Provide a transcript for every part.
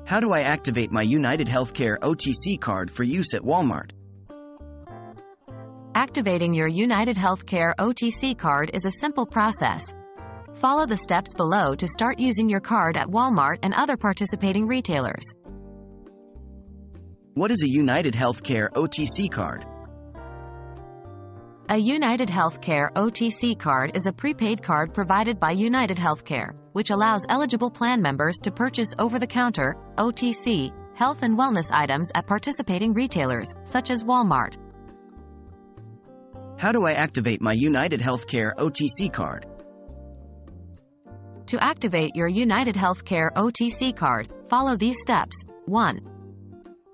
How do I activate my UnitedHealthcare OTC card for use at Walmart? Activating your UnitedHealthcare OTC card is a simple process. Follow the steps below to start using your card at Walmart and other participating retailers. What is a UnitedHealthcare OTC card? A UnitedHealthcare OTC card is a prepaid card provided by UnitedHealthcare, which allows eligible plan members to purchase over-the-counter, OTC, health and wellness items at participating retailers, such as Walmart. How do I activate my UnitedHealthcare OTC card? To activate your UnitedHealthcare OTC card, follow these steps. 1.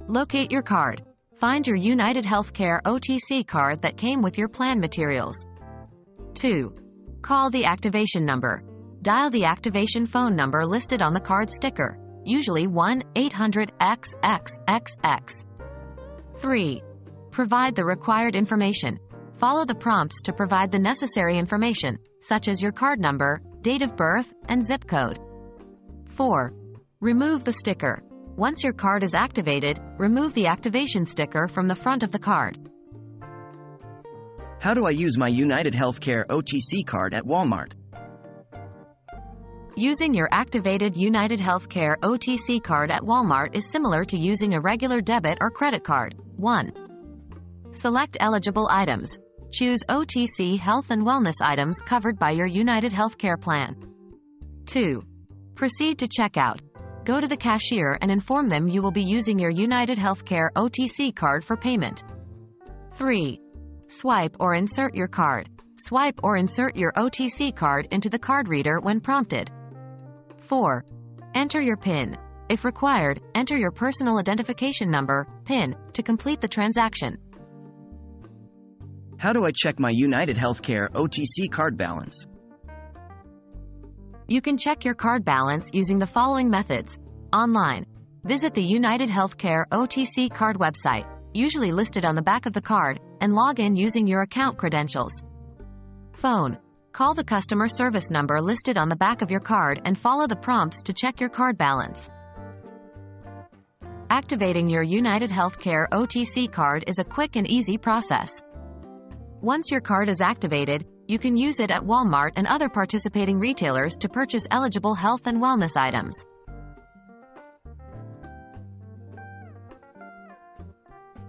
Locate your card. Find your UnitedHealthcare OTC card that came with your plan materials. 2. Call the activation number. Dial the activation phone number listed on the card sticker, usually 1-800-XXXX. 3. Provide the required information. Follow the prompts to provide the necessary information, such as your card number, date of birth, and zip code. 4. Remove the sticker. Once your card is activated, remove the activation sticker from the front of the card. How do I use my UnitedHealthcare OTC card at Walmart? Using your activated UnitedHealthcare OTC card at Walmart is similar to using a regular debit or credit card. 1. Select eligible items. Choose OTC health and wellness items covered by your UnitedHealthcare plan. 2. Proceed to checkout. Go to the cashier and inform them you will be using your UnitedHealthcare OTC card for payment. 3. Swipe or insert your card. Swipe or insert your OTC card into the card reader when prompted. 4. Enter your PIN. If required, enter your personal identification number, PIN, to complete the transaction. How do I check my UnitedHealthcare OTC card balance? You can check your card balance using the following methods. Online. Visit the UnitedHealthcare OTC card website, usually listed on the back of the card, and log in using your account credentials. Phone. Call the customer service number listed on the back of your card and follow the prompts to check your card balance. Activating your UnitedHealthcare OTC card is a quick and easy process. Once your card is activated, you can use it at Walmart and other participating retailers to purchase eligible health and wellness items.